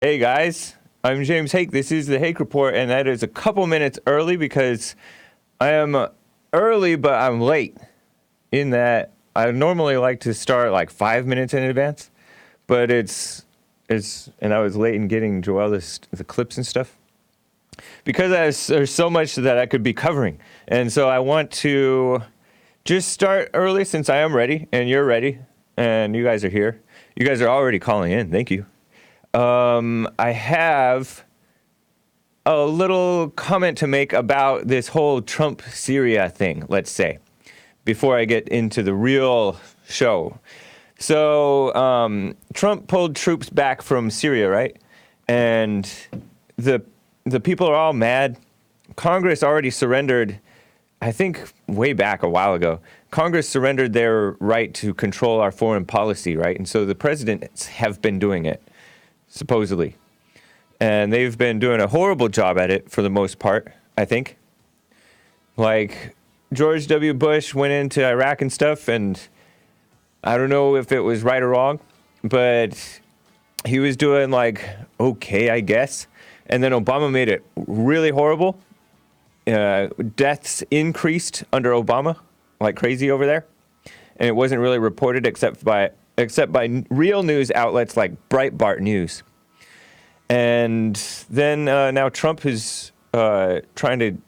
Hey guys, I'm James Hake. This is the Hake Report, and that is a couple minutes early because I am early, but I'm late. In that I normally like to start like 5 minutes in advance, but and I was late in getting Joel the clips and stuff because there's so much that I could be covering, and so I want to just start early since I am ready and you're ready and you guys are here. You guys are already calling in. Thank you. I have a little comment to make about this whole Trump-Syria thing, let's say, before I get into the real show. So, Trump pulled troops back from Syria, right? And the people are all mad. Congress already surrendered, I think way back a while ago. Congress surrendered their right to control our foreign policy, right? And so the presidents have been doing it, supposedly. And they've been doing a horrible job at it for the most part, I think. Like, George W. Bush went into Iraq and stuff, and I don't know if it was right or wrong, but he was doing, like, okay, I guess. And then Obama made it really horrible. Deaths increased under Obama like crazy over there. And it wasn't really reported except by real news outlets like Breitbart News. And then now Trump is trying to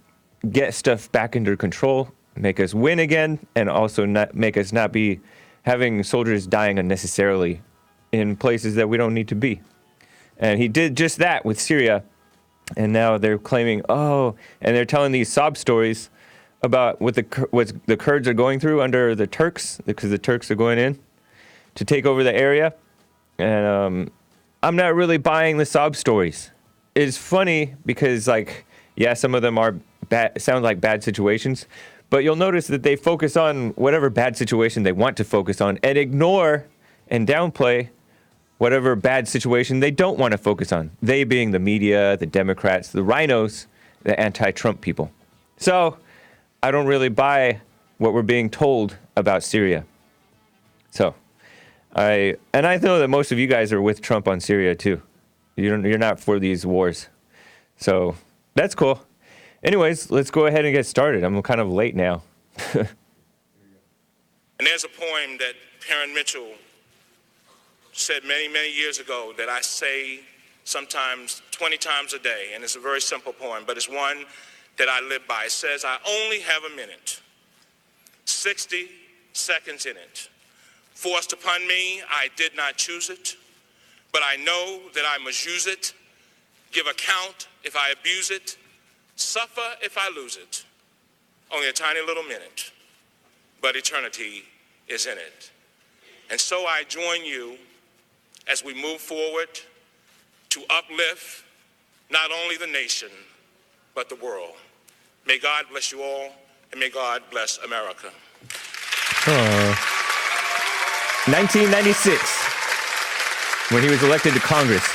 get stuff back under control, make us win again, and also make us not be having soldiers dying unnecessarily in places that we don't need to be. And he did just that with Syria. And now they're claiming, and they're telling these sob stories about what the Kurds are going through under the Turks, because the Turks are going in to take over the area. And I'm not really buying the sob stories. It's funny because, like, yeah, some of them are sound like bad situations, but you'll notice that they focus on whatever bad situation they want to focus on and ignore and downplay whatever bad situation they don't want to focus on. They being the media, the Democrats, the rhinos, the anti-Trump people. So I don't really buy what we're being told about Syria. So I know that most of you guys are with Trump on Syria too. You're not for these wars. So that's cool. Anyways, let's go ahead and get started. I'm kind of late now. And there's a poem that Perrin Mitchell said many, many years ago that I say sometimes 20 times a day, and it's a very simple poem, but it's one that I live by. It says, I only have a minute, 60 seconds in it. Forced upon me, I did not choose it, but I know that I must use it, give account if I abuse it, suffer if I lose it. Only a tiny little minute, but eternity is in it. And so I join you as we move forward to uplift not only the nation, but the world. May God bless you all, and may God bless America. 1996, when he was elected to Congress.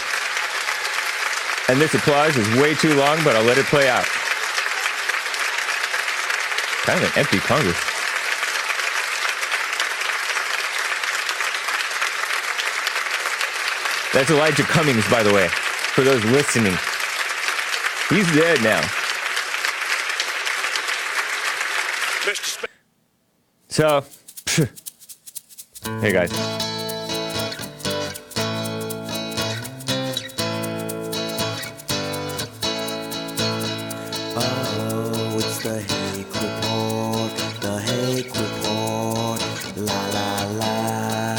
And this applause is way too long, but I'll let it play out. Kind of an empty Congress. That's Elijah Cummings, by the way, for those listening. He's dead now. So, hey guys. Oh, it's the Hake Report, the Hake Report, la la la.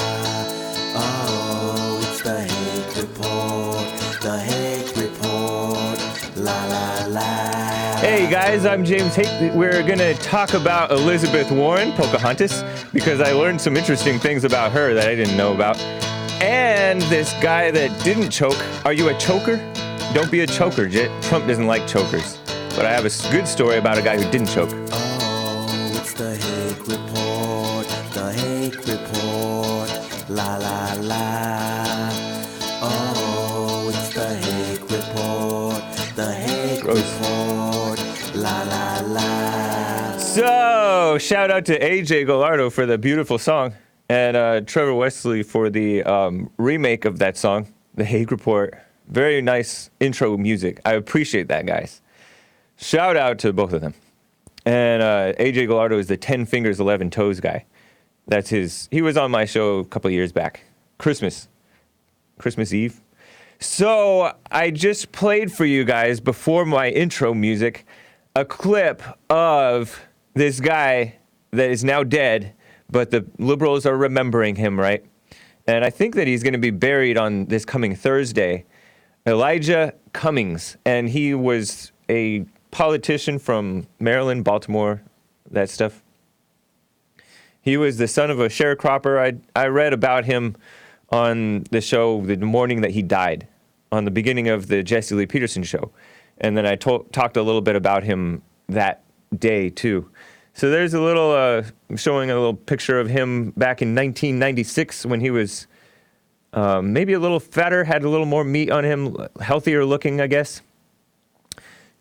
Oh, it's the Hake Report, the Hake Report, la la la. Hey guys, I'm James Hake. We're gonna talk about Elizabeth Warren, Pocahontas, because I learned some interesting things about her that I didn't know about. And this guy that didn't choke. Are you a choker? Don't be a choker, Trump doesn't like chokers. But I have a good story about a guy who didn't choke. Oh, it's the Hake Report, the Hake Report, la la la. Oh, it's the Hake Report, the Hake Report, la la la. So, shout out to AJ Gallardo for the beautiful song, and Trevor Wesley for the remake of that song, The Hake Report. Very nice intro music. I appreciate that, guys. Shout out to both of them. And AJ Gallardo is the 10 fingers, 11 toes guy. That's his. He was on my show a couple of years back. Christmas Eve. So I just played for you guys before my intro music a clip of this guy that is now dead, but the liberals are remembering him, right? And I think that he's going to be buried on this coming Thursday. Elijah Cummings, and he was a politician from Maryland, Baltimore, that stuff. He was the son of a sharecropper. I read about him on the show the morning that he died, on the beginning of the Jesse Lee Peterson show. And then I talked a little bit about him that day, too. So there's a little, showing a little picture of him back in 1996 when he was maybe a little fatter, had a little more meat on him, healthier looking, I guess.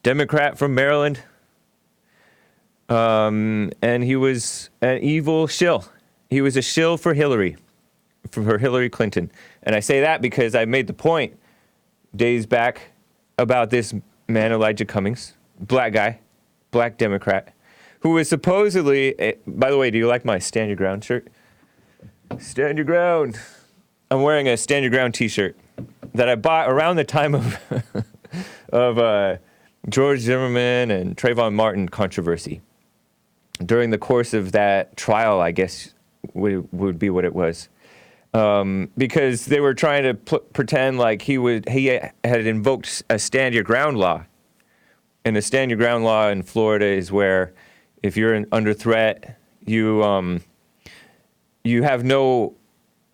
Democrat from Maryland. And he was an evil shill. He was a shill for Hillary Clinton. And I say that because I made the point days back about this man, Elijah Cummings, black guy, black Democrat, who was supposedly, by the way, do you like my Stand Your Ground shirt? Stand Your Ground. I'm wearing a Stand Your Ground t-shirt that I bought around the time of George Zimmerman and Trayvon Martin controversy. During the course of that trial, I guess would be what it was. Because they were trying to pretend like he had invoked a Stand Your Ground law. And the Stand Your Ground law in Florida is where if you're under threat, you have no,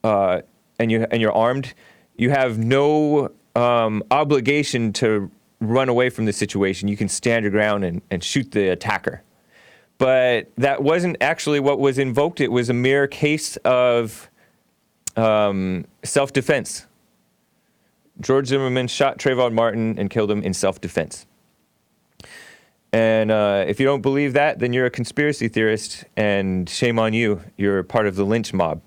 and you're armed, you have no obligation to run away from the situation. You can stand your ground and shoot the attacker. But that wasn't actually what was invoked. It was a mere case of self-defense. George Zimmerman shot Trayvon Martin and killed him in self-defense. And if you don't believe that, then you're a conspiracy theorist, and shame on you. You're part of the lynch mob.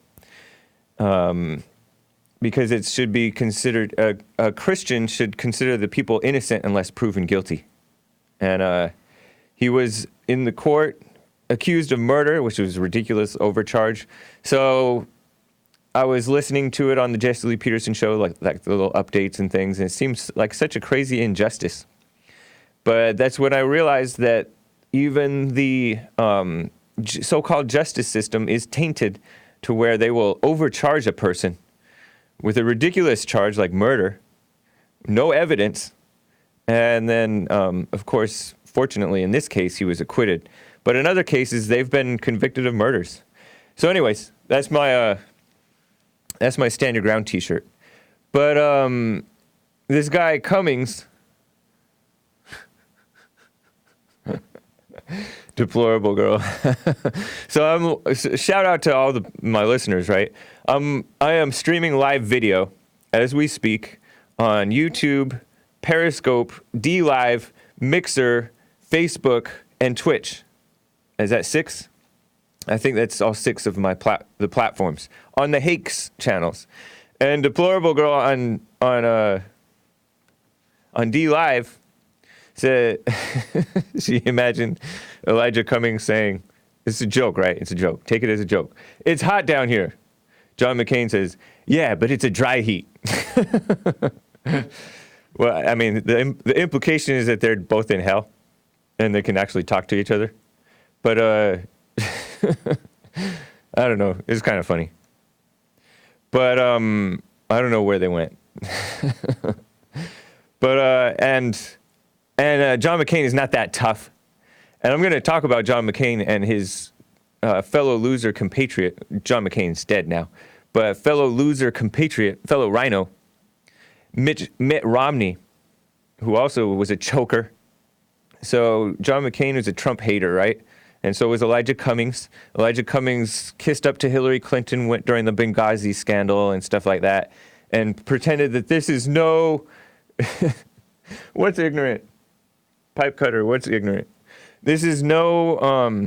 Because it should be considered, a Christian should consider the people innocent unless proven guilty. And he was in the court accused of murder, which was a ridiculous overcharge. So I was listening to it on the Jesse Lee Peterson show, like the little updates and things, and it seems like such a crazy injustice. But that's when I realized that even the so-called justice system is tainted to where they will overcharge a person with a ridiculous charge like murder, no evidence, and then, of course, fortunately, in this case, he was acquitted. But in other cases, they've been convicted of murders. So anyways, that's my Stand Your Ground t-shirt. But this guy, Cummings, deplorable girl. So shout out to all my listeners, right? I am streaming live video as we speak on YouTube, Periscope, DLive, Mixer, Facebook, and Twitch. Is that 6? I think that's all 6 of my the platforms on the Hake's channels. And deplorable girl on DLive said she imagined Elijah Cummings saying, "It's a joke, right? It's a joke. Take it as a joke. It's hot down here." John McCain says, "Yeah, but it's a dry heat." Well, I mean, the implication is that they're both in hell, and they can actually talk to each other. But I don't know. It's kind of funny. But I don't know where they went. But and John McCain is not that tough. And I'm going to talk about John McCain and his fellow loser compatriot. John McCain's dead now, but fellow loser compatriot, fellow rhino, Mitt Romney, who also was a choker. So John McCain was a Trump hater, right? And so was Elijah Cummings. Elijah Cummings kissed up to Hillary Clinton during the Benghazi scandal and stuff like that, and pretended that this is no... What's ignorant? Pipe cutter, what's ignorant? This is no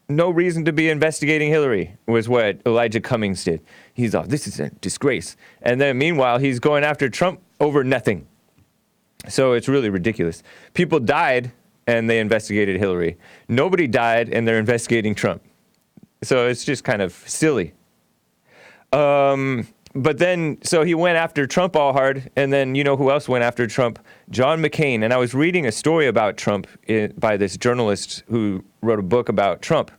no reason to be investigating Hillary, was what Elijah Cummings did. He's all, this is a disgrace. And then meanwhile, he's going after Trump over nothing. So it's really ridiculous. People died and they investigated Hillary. Nobody died and they're investigating Trump. So it's just kind of silly. But then, so he went after Trump all hard, and then you know who else went after Trump? John McCain. And I was reading a story about Trump by this journalist who wrote a book about Trump.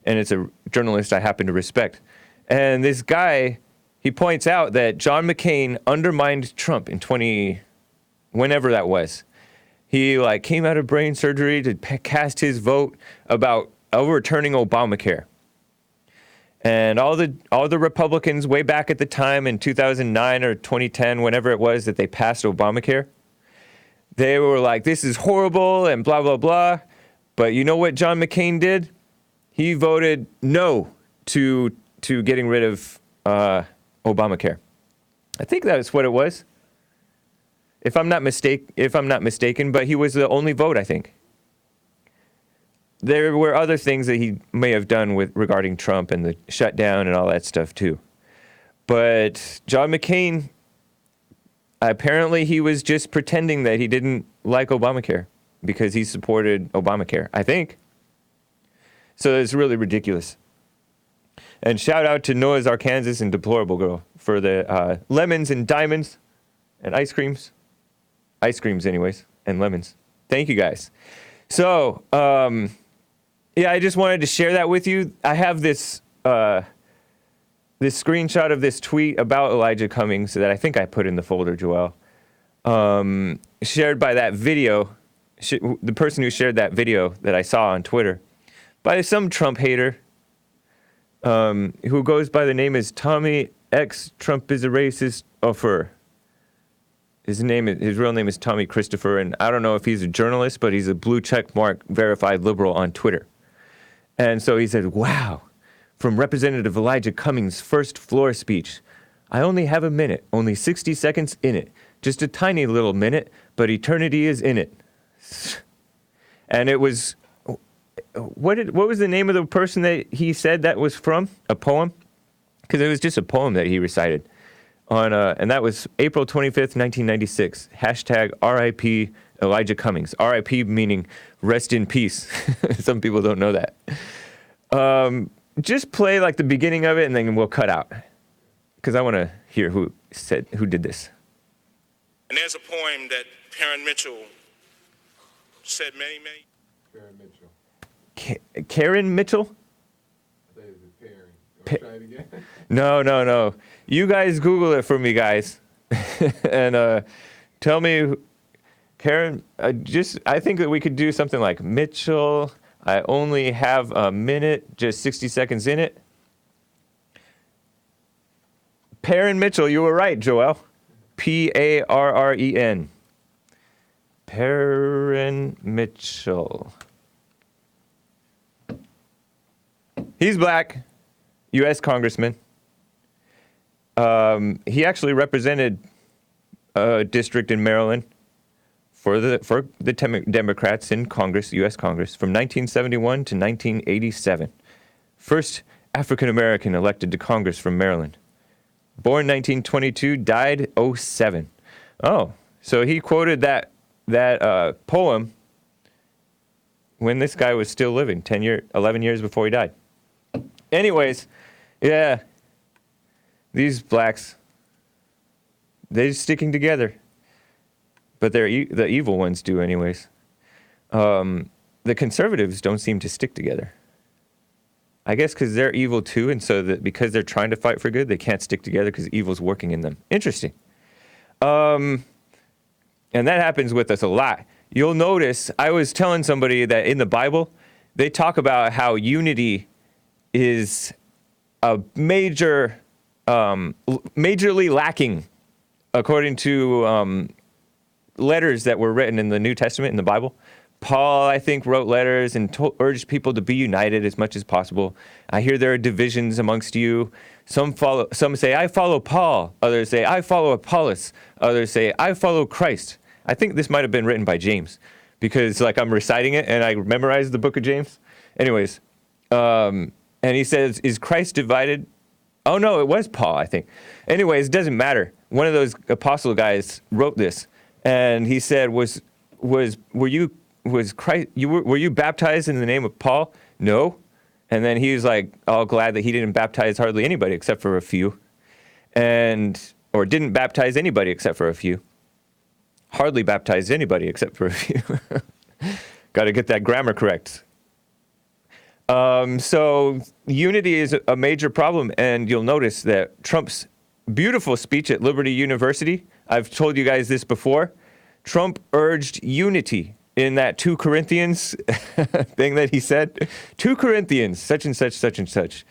And it's a journalist I happen to respect. And this guy, he points out that John McCain undermined Trump in whenever that was. He like came out of brain surgery to cast his vote about overturning Obamacare. And all the Republicans way back at the time in 2009 or 2010, whenever it was that they passed Obamacare, they were like, this is horrible and blah, blah, blah. But you know what John McCain did? He voted no to getting rid of Obamacare. I think that's what it was. If I'm not mistaken, but he was the only vote, I think. There were other things that he may have done regarding Trump and the shutdown and all that stuff too. But John McCain, apparently he was just pretending that he didn't like Obamacare because he supported Obamacare, I think. So it's really ridiculous. And shout out to Noah's Arkansas and Deplorable Girl for the lemons and diamonds and ice creams. Ice creams anyways, and lemons. Thank you guys. So, yeah, I just wanted to share that with you. I have this screenshot of this tweet about Elijah Cummings that I think I put in the folder, Joel. Shared by that video, the person who shared that video that I saw on Twitter, by some Trump hater who goes by the name as Tommy X. Trump is a racist offer. His real name is Tommy Christopher, and I don't know if he's a journalist, but he's a blue check mark verified liberal on Twitter. And so he said, wow, from Representative Elijah Cummings' first floor speech, I only have a minute, only 60 seconds in it. Just a tiny little minute, but eternity is in it. And it was, what was the name of the person that he said that was from? A poem? Because it was just a poem that he recited. And that was April 25th, 1996. Hashtag RIP Elijah Cummings. RIP meaning rest in peace. Some people don't know that. Just play like the beginning of it and then we'll cut out. Because I want to hear who did this. And there's a poem that Karen Mitchell said many. Karen Mitchell. Karen Mitchell? I think it's Perry. You want to try it again? No. You guys Google it for me, guys. And tell me, Karen, I think that we could do something like Mitchell, I only have a minute, just 60 seconds in it. Perrin Mitchell, you were right, Joel. P-A-R-R-E-N. Perrin Mitchell. He's black, U.S. congressman. He actually represented a district in Maryland for the Democrats in Congress, U.S. Congress, from 1971 to 1987. First African-American elected to Congress from Maryland. Born 1922, died 07. Oh, so he quoted that poem when this guy was still living, 11 years before he died. Anyways, yeah, these blacks, they're sticking together. But the evil ones do anyways. The conservatives don't seem to stick together. I guess because they're evil too, and so that because they're trying to fight for good, they can't stick together because evil's working in them. Interesting. And that happens with us a lot. You'll notice, I was telling somebody that in the Bible, they talk about how unity is a majorly lacking according to letters that were written in the New Testament, in the Bible. Paul, I think, wrote letters and urged people to be united as much as possible. I hear there are divisions amongst you. Some say, I follow Paul. Others say, I follow Apollos. Others say, I follow Christ. I think this might have been written by James because, like, I'm reciting it and I memorized the book of James. Anyways, and he says, is Christ divided? Oh no, it was Paul, I think. Anyways, it doesn't matter. One of those apostle guys wrote this, and he said, were you baptized in the name of Paul? No. And then he was like all glad that he didn't baptize hardly anybody except for a few, or didn't baptize anybody except for a few. Hardly baptized anybody except for a few. Got to get that grammar correct. So unity is a major problem, and you'll notice that Trump's beautiful speech at Liberty University, I've told you guys this before, Trump urged unity in that 2 Corinthians thing that he said. 2 Corinthians, such and such, such and such.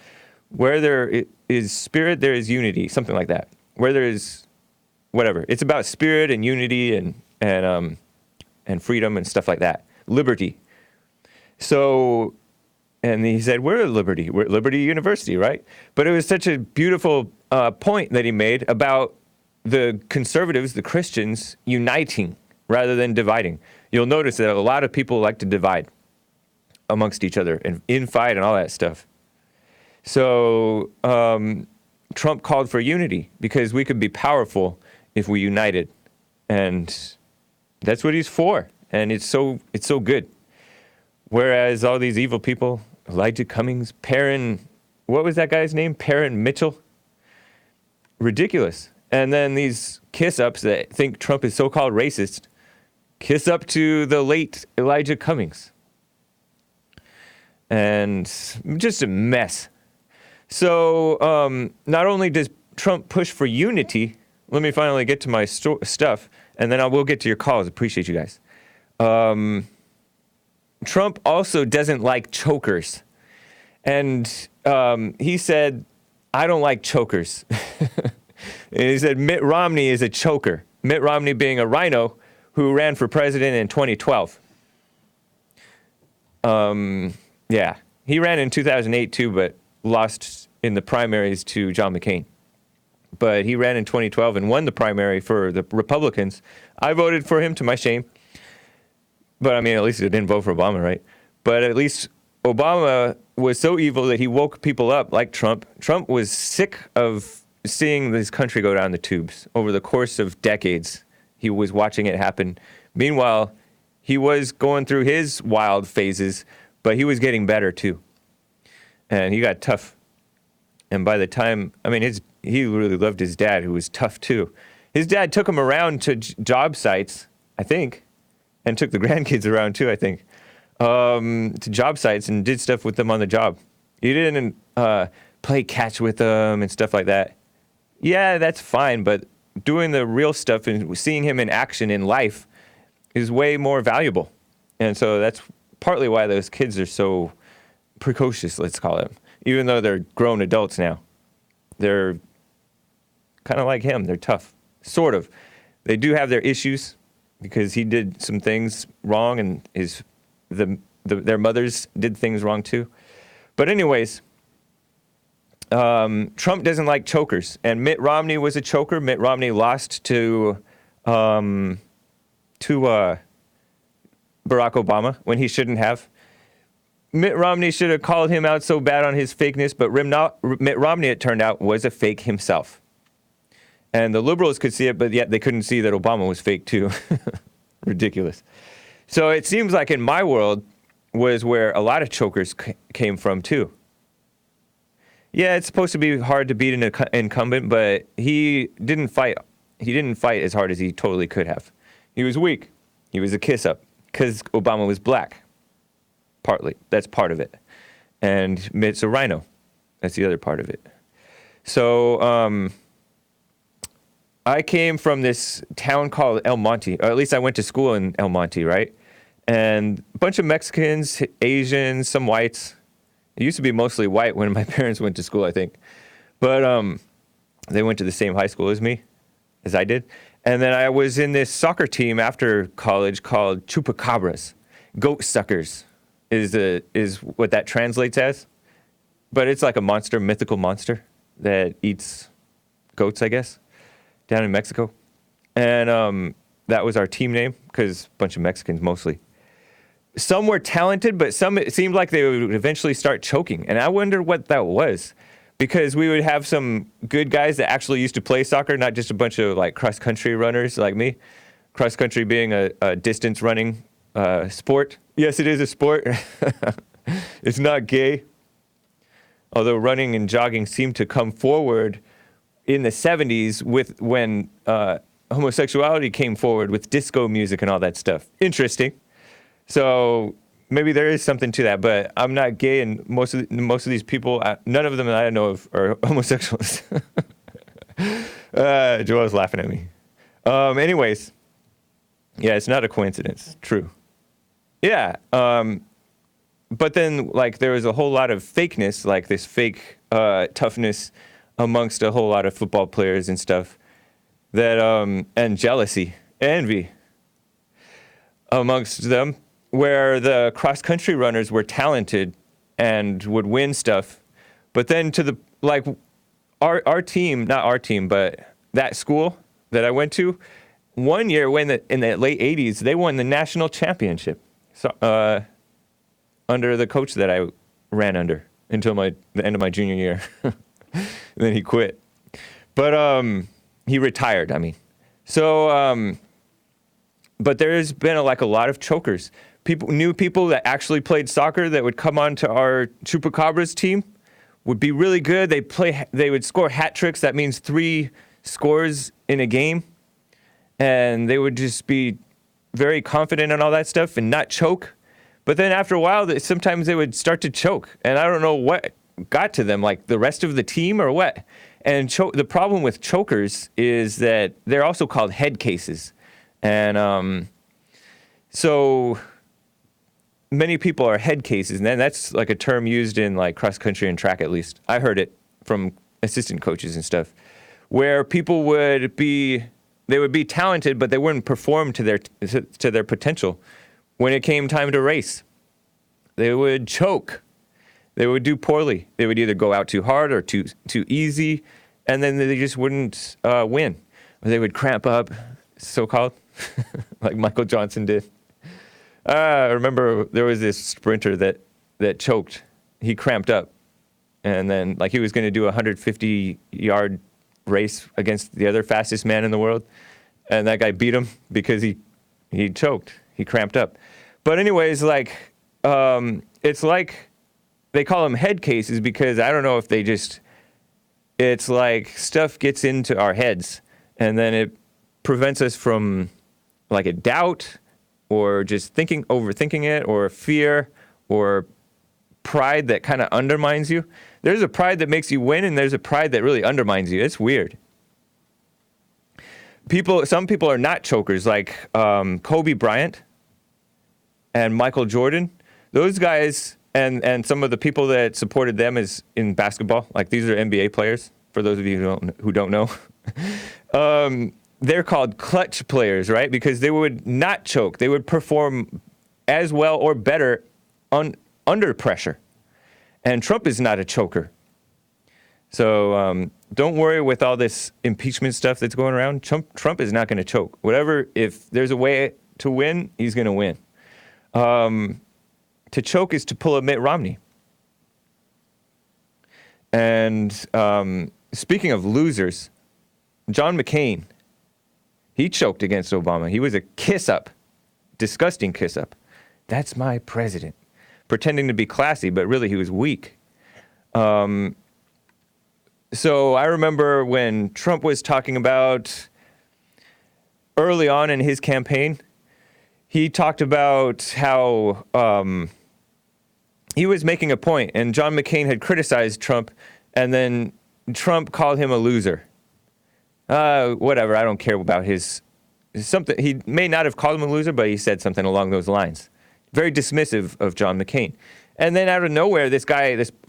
Where there is spirit, there is unity, something like that. Where there is whatever. It's about spirit and unity and freedom and stuff like that. Liberty. So, and he said, we're at Liberty. We're at Liberty University, right? But it was such a beautiful point that he made about the conservatives, the Christians, uniting rather than dividing. You'll notice that a lot of people like to divide amongst each other and infight and all that stuff. So Trump called for unity because we could be powerful if we united. And that's what he's for. And it's so good. Whereas all these evil people, Elijah Cummings, what was that guy's name? Perrin Mitchell? Ridiculous. And then these kiss-ups that think Trump is so-called racist, kiss up to the late Elijah Cummings. And just a mess. So not only does Trump push for unity, let me finally get to my stuff, and then I will get to your calls. Appreciate you guys. Trump also doesn't like chokers. And he said, I don't like chokers. And he said Mitt Romney is a choker. Mitt Romney being a rhino who ran for president in 2012. Yeah, he ran in 2008 too, but lost in the primaries to John McCain. But he ran in 2012 and won the primary for the Republicans. I voted for him, to my shame. But I mean, at least I didn't vote for Obama, right? But at least Obama was so evil that he woke people up like Trump. Trump was sick of seeing this country go down the tubes over the course of decades. He was watching it happen. Meanwhile, he was going through his wild phases, but he was getting better too. And he got tough. And by the time, I mean, he really loved his dad, who was tough too. His dad took him around to job sites, I think, and took the grandkids around too, I think, to job sites and did stuff with them on the job. He didn't play catch with them and stuff like that. Yeah, that's fine, but doing the real stuff and seeing him in action in life is way more valuable. And so that's partly why those kids are so precocious, let's call them. Even though they're grown adults now. They're kind of like him. They're tough. Sort of. They do have their issues because he did some things wrong and their mothers did things wrong too. But anyways, Trump doesn't like chokers, and Mitt Romney was a choker. Mitt Romney lost to Barack Obama when he shouldn't have. Mitt Romney should have called him out so bad on his fakeness, but Mitt Romney, it turned out, was a fake himself. And the liberals could see it, but yet they couldn't see that Obama was fake too. Ridiculous. So it seems like in my world was where a lot of chokers came from too. Yeah, it's supposed to be hard to beat an incumbent, but he didn't fight. He didn't fight as hard as he totally could have. He was weak. He was a kiss-up because Obama was black. Partly. That's part of it. And Mitt's a rhino. That's the other part of it. So I came from this town called El Monte, or at least I went to school in El Monte, right? And a bunch of Mexicans, Asians, some whites. It used to be mostly white when my parents went to school, I think. But they went to the same high school as me, as I did. And then I was in this soccer team after college called Chupacabras. Goat suckers is what that translates as. But it's like a monster, mythical monster that eats goats, I guess, down in Mexico. And that was our team name because a bunch of Mexicans mostly. Some were talented, but some, it seemed like they would eventually start choking. And I wondered what that was. because we would have some good guys that actually used to play soccer, not just a bunch of like cross-country runners like me. Cross-country being a distance running sport. Yes, it is a sport. It's not gay. Although running and jogging seemed to come forward in the 70s when homosexuality came forward with disco music and all that stuff. Interesting. So maybe there is something to that, but I'm not gay, and most of these people, none of them that I know of are homosexuals. Joel's laughing at me. Anyways, yeah, it's not a coincidence. True. Yeah. But then, like, there was a whole lot of fakeness, like this fake toughness amongst a whole lot of football players and stuff, that and jealousy, envy amongst them, where the cross-country runners were talented and would win stuff, but then to the, like, our team, not our team, but that school that I went to, one year in the late 80s, they won the national championship. So, under the coach that I ran under until the end of my junior year. And then he quit. But he retired, I mean. So, but there's been a lot of chokers. New people that actually played soccer that would come onto our Chupacabras team would be really good. They would score hat tricks. That means 3 scores in a game. And they would just be very confident and all that stuff and not choke. But then after a while, sometimes they would start to choke. And I don't know what got to them, like the rest of the team or what. And the problem with chokers is that they're also called head cases. And so many people are head cases. And then that's like a term used in like cross country and track, at least. I heard it from assistant coaches and stuff, where people would be talented, but they wouldn't perform to their potential. When it came time to race, they would choke. They would do poorly. They would either go out too hard or too easy, and then they just wouldn't win. Or they would cramp up, so-called, like Michael Johnson did. I remember there was this sprinter that choked. He cramped up, and then like he was going to do a 150-yard race against the other fastest man in the world, and that guy beat him because he choked. He cramped up. But anyways, like, it's like they call them head cases because I don't know if it's like stuff gets into our heads and then it prevents us from like a doubt or just overthinking it, or fear or pride that kind of undermines you. There's a pride that makes you win, and there's a pride that really undermines you. It's weird. Some people are not chokers, like Kobe Bryant and Michael Jordan. Those guys and some of the people that supported them is in basketball. Like, these are NBA players, for those of you who don't know. They're called clutch players, right? Because they would not choke. They would perform as well or better under pressure. And Trump is not a choker. So don't worry with all this impeachment stuff that's going around. Trump is not going to choke. If there's a way to win, he's going to win. To choke is to pull a Mitt Romney. And speaking of losers, John McCain, he choked against Obama. He was a kiss-up, disgusting kiss-up. That's my president. Pretending to be classy, but really he was weak. So I remember when Trump was talking about early on in his campaign, he talked about how he was making a point, and John McCain had criticized Trump, and then Trump called him a loser. Whatever, I don't care about something. He may not have called him a loser, but he said something along those lines. Very dismissive of John McCain. And then out of nowhere, this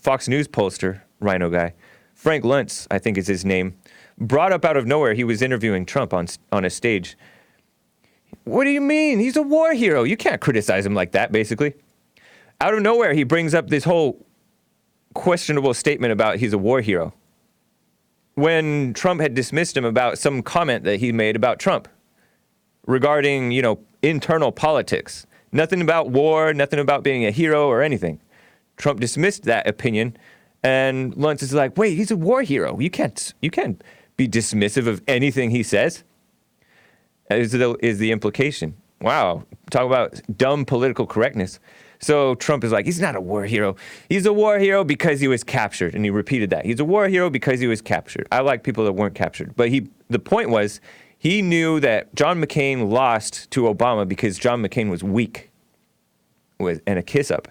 Fox News pollster, Rhino guy, Frank Luntz, I think is his name, brought up out of nowhere, he was interviewing Trump on a stage. What do you mean? He's a war hero. You can't criticize him like that, basically. Out of nowhere, he brings up this whole questionable statement about he's a war hero, when Trump had dismissed him about some comment that he made about Trump regarding, internal politics. Nothing about war, nothing about being a hero or anything. Trump dismissed that opinion And Luntz is like, wait, he's a war hero. You can't be dismissive of anything he says. Is the implication. Wow. Talk about dumb political correctness. So Trump is like, he's not a war hero. He's a war hero because he was captured. And he repeated that. He's a war hero because he was captured. I like people that weren't captured. But the point was, he knew that John McCain lost to Obama because John McCain was weak and a kiss up.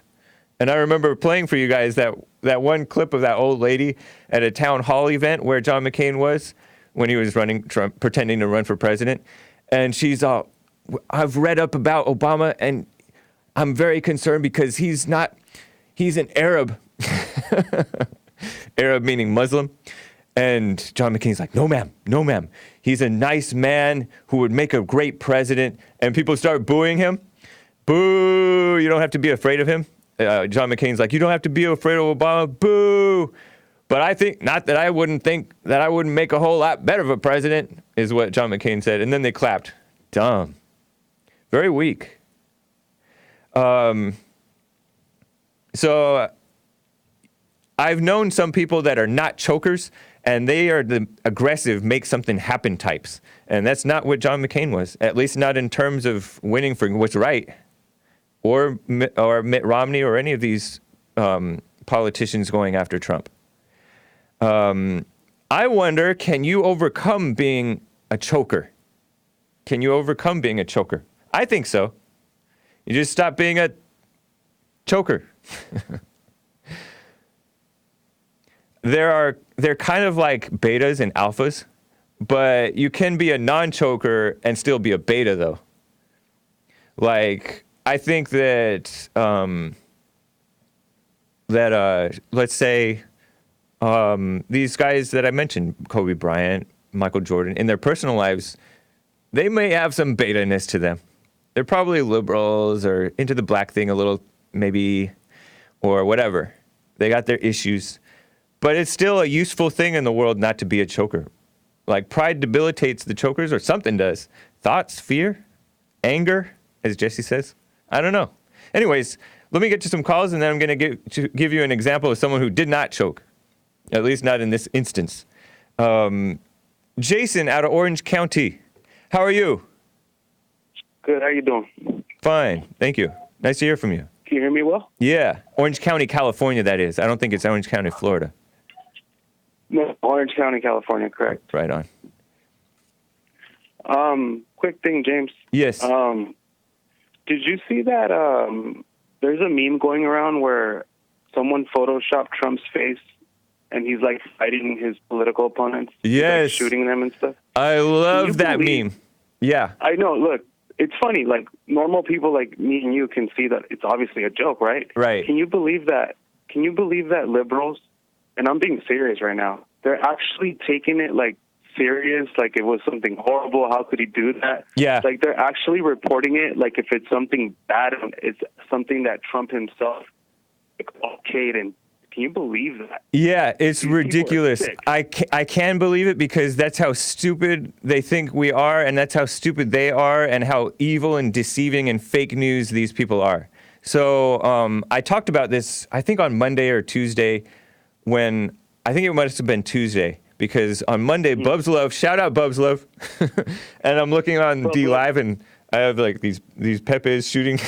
And I remember playing for you guys that one clip of that old lady at a town hall event where John McCain was when he was pretending to run for president. And she's all, I've read up about Obama and I'm very concerned because he's an Arab. Arab meaning Muslim. And John McCain's like, no ma'am. He's a nice man who would make a great president. And people start booing him. Boo, you don't have to be afraid of him. John McCain's like, you don't have to be afraid of Obama. Boo. But I think, not that I wouldn't make a whole lot better of a president, is what John McCain said. And then they clapped. Dumb. Very weak. So I've known some people that are not chokers, and they are the aggressive, make something happen types. And that's not what John McCain was, at least not in terms of winning for what's right, or Mitt Romney or any of these politicians going after Trump. I wonder, can you overcome being a choker? Can you overcome being a choker? I think so. You just stop being a choker. They're kind of like betas and alphas, but you can be a non-choker and still be a beta, though. Like, I think that let's say these guys that I mentioned, Kobe Bryant, Michael Jordan, in their personal lives, they may have some beta-ness to them. They're probably liberals or into the black thing a little, maybe, or whatever. They got their issues. But it's still a useful thing in the world not to be a choker. Like, pride debilitates the chokers, or something does. Thoughts, fear, anger, as Jesse says. I don't know. Anyways, let me get to some calls, and then I'm going to give you an example of someone who did not choke. At least not in this instance. Jason out of Orange County. How are you? Good. How you doing? Fine. Thank you. Nice to hear from you. Can you hear me well? Yeah. Orange County, California, that is. I don't think it's Orange County, Florida. No, Orange County, California, correct. Right on. Quick thing, James. Yes. Did you see that there's a meme going around where someone photoshopped Trump's face and he's like fighting his political opponents? Yes. Like shooting them and stuff. I love that meme. Yeah. I know. Look, it's funny. Like, normal people like me and you can see that it's obviously a joke, right? Right. Can you believe that? Can you believe that liberals, and I'm being serious right now, they're actually taking it like serious, like it was something horrible. How could he do that? Yeah. Like, they're actually reporting it like if it's something bad, it's something that Trump himself okayed. And can you believe that? Yeah, it's These ridiculous. people are sick. I can believe it because that's how stupid they think we are, and that's how stupid they are, and how evil and deceiving and fake news these people are. So I talked about this, I think on Monday or Tuesday, when I think it must have been Tuesday, because on Monday, Bubs Love, shout out Bubs Love, and I'm looking on D Live, and I have like these Pepes shooting,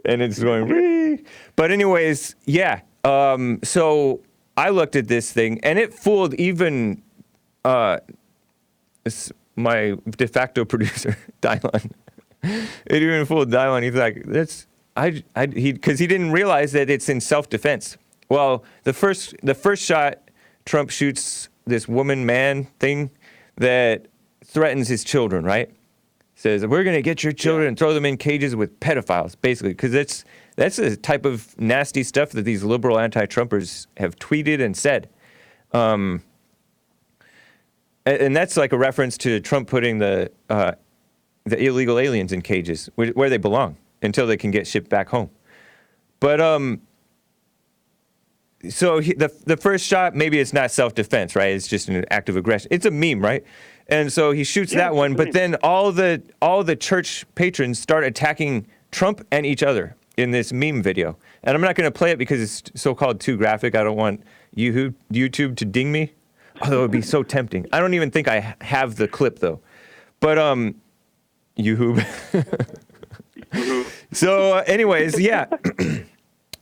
and it's going, Wee! But anyways, yeah. So I looked at this thing, and it fooled even my de facto producer, Dylon. It even fooled Dylon. He's like, because he didn't realize that it's in self-defense. Well, the first shot, Trump shoots this woman-man thing that threatens his children, right? Says, we're going to get your children and throw them in cages with pedophiles, basically, because that's the type of nasty stuff that these liberal anti-Trumpers have tweeted and said. And that's like a reference to Trump putting the illegal aliens in cages where they belong until they can get shipped back home. But so the first shot, maybe it's not self-defense, right? It's just an act of aggression. It's a meme, right? And so he shoots that one, but then all the church patrons start attacking Trump and each other. in this meme video. And I'm not going to play it because it's so-called too graphic. I don't want YouTube to ding me, although it would be so tempting. I don't even think I have the clip, though. But, YouTube. So, anyways, yeah.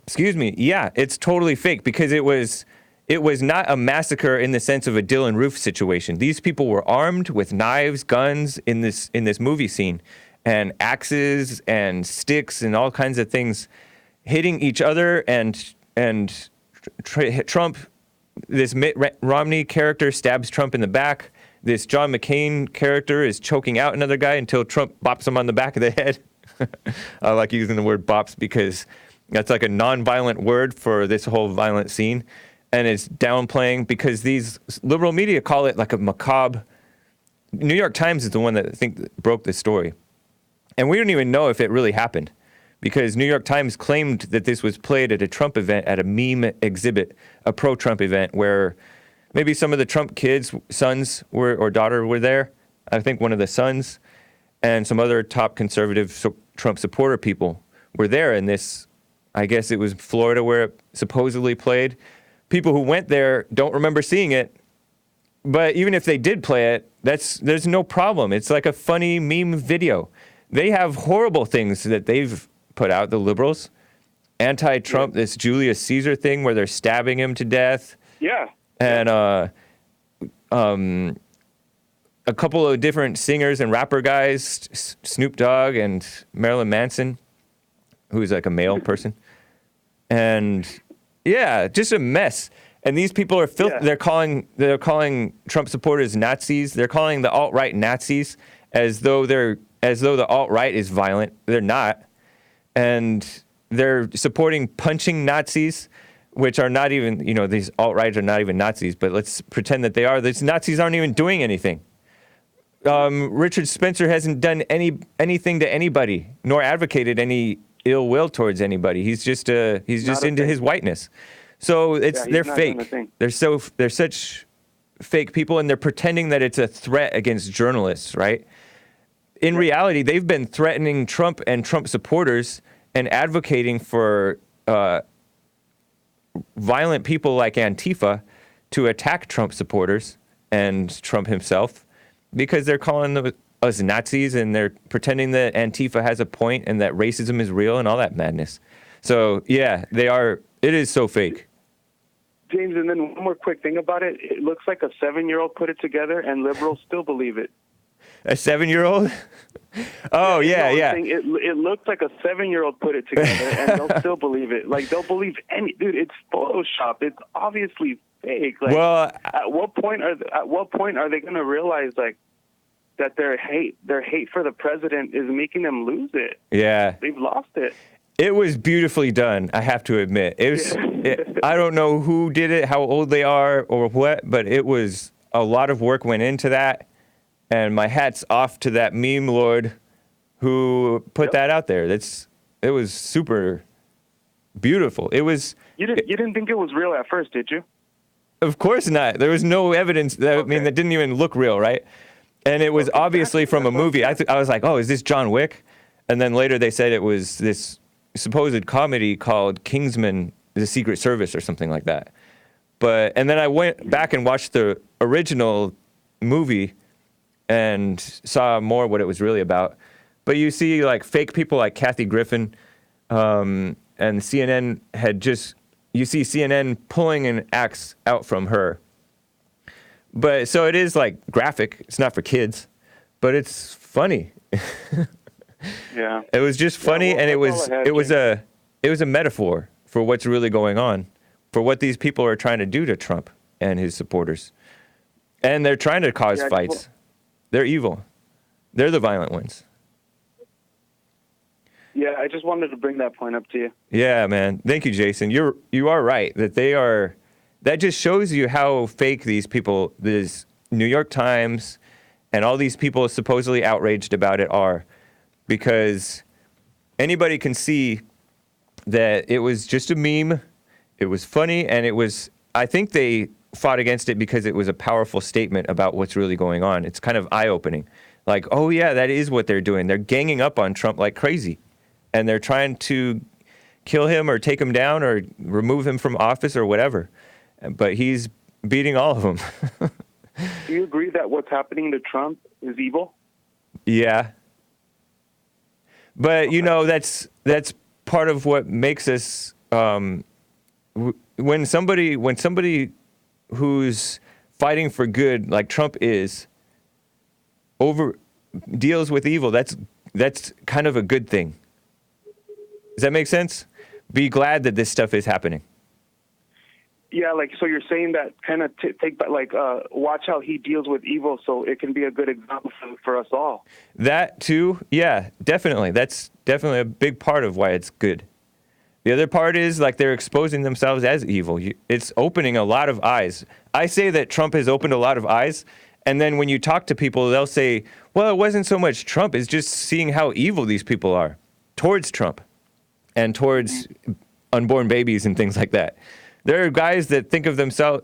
Excuse me. Yeah, it's totally fake because it was not a massacre in the sense of a Dylan Roof situation. These people were armed with knives, guns in this movie scene, and axes and sticks and all kinds of things, hitting each other. And Trump, this Mitt Romney character stabs Trump in the back. This John McCain character is choking out another guy until Trump bops him on the back of the head. I like using the word bops because that's like a non-violent word for this whole violent scene. And it's downplaying because these liberal media call it like a macabre. New York Times is the one that I think broke the story. And we don't even know if it really happened because New York Times claimed that this was played at a Trump event, at a meme exhibit, a pro-Trump event where maybe some of the Trump kids' sons or daughter were there. I think one of the sons and some other top conservative Trump supporter people were there in this. I guess it was Florida where it supposedly played. People who went there don't remember seeing it. But even if they did play it, there's no problem. It's like a funny meme video. They have horrible things that they've put out, the liberals. Anti-Trump, this Julius Caesar thing where they're stabbing him to death. Yeah. And a couple of different singers and rapper guys, Snoop Dogg and Marilyn Manson, who's like a male person. And yeah, just a mess. And these people are filthy. Yeah. They're calling Trump supporters Nazis. They're calling the alt-right Nazis as though the alt-right is violent. They're not. And they're supporting punching Nazis, which are not even, these alt-rights are not even Nazis, but let's pretend that they are. These Nazis aren't even doing anything. Richard Spencer hasn't done anything to anybody, nor advocated any ill will towards anybody. He's just into his whiteness. So they're fake. They're such fake people, and they're pretending that it's a threat against journalists, right? In reality, they've been threatening Trump and Trump supporters and advocating for violent people like Antifa to attack Trump supporters and Trump himself because they're calling us Nazis and they're pretending that Antifa has a point and that racism is real and all that madness. So, yeah, they are. It is so fake. James, and then one more quick thing about it. It looks like a 7-year-old put it together, and liberals still believe it. A 7-year-old? Oh, yeah. It looks like a 7-year-old put it together, and they'll still believe it. Like, they'll believe dude, it's Photoshop. It's obviously fake. Like, well, at what point are they going to realize, like, that their hate for the president is making them lose it? Yeah. They've lost it. It was beautifully done, I have to admit. I don't know who did it, how old they are, or what, but it was a lot of work went into that. And my hat's off to that meme lord who put that out there. It was super beautiful. It was. You didn't think it was real at first, did you? Of course not. There was no evidence. That didn't even look real, right? And it was obviously from a movie. I was like, oh, is this John Wick? And then later they said it was this supposed comedy called Kingsman: The Secret Service or something like that. And then I went back and watched the original movie and saw more what it was really about. But you see like fake people like Kathy Griffin, and CNN you see CNN pulling an axe out from her. But so it is like graphic. It's not for kids, but it's funny. Yeah. It was just funny, and it was a metaphor for what's really going on, for what these people are trying to do to Trump and his supporters. And they're trying to cause fights. They're evil. They're the violent ones. Yeah, I just wanted to bring that point up to you. Yeah, man. Thank you, Jason. You are right that they are. That just shows you how fake these people, this New York Times, and all these people supposedly outraged about it are, because anybody can see that it was just a meme. It was funny, and I think they fought against it because it was a powerful statement about what's really going on. It's kind of eye-opening. Like, oh yeah, that is what they're doing. They're ganging up on Trump like crazy. And they're trying to kill him or take him down or remove him from office or whatever. But he's beating all of them. Do you agree that what's happening to Trump is evil? Yeah. But, that's part of what makes us, when somebody who's fighting for good, like Trump is, deals with evil, that's kind of a good thing. Does that make sense? Be glad that this stuff is happening. Yeah, so you're saying that kind of watch how he deals with evil so it can be a good example for us all. That too, yeah, definitely. That's definitely a big part of why it's good. The other part is they're exposing themselves as evil. It's opening a lot of eyes. I say that Trump has opened a lot of eyes, and then when you talk to people, they'll say, well, it wasn't so much Trump, it's just seeing how evil these people are towards Trump and towards unborn babies and things like that. There are guys that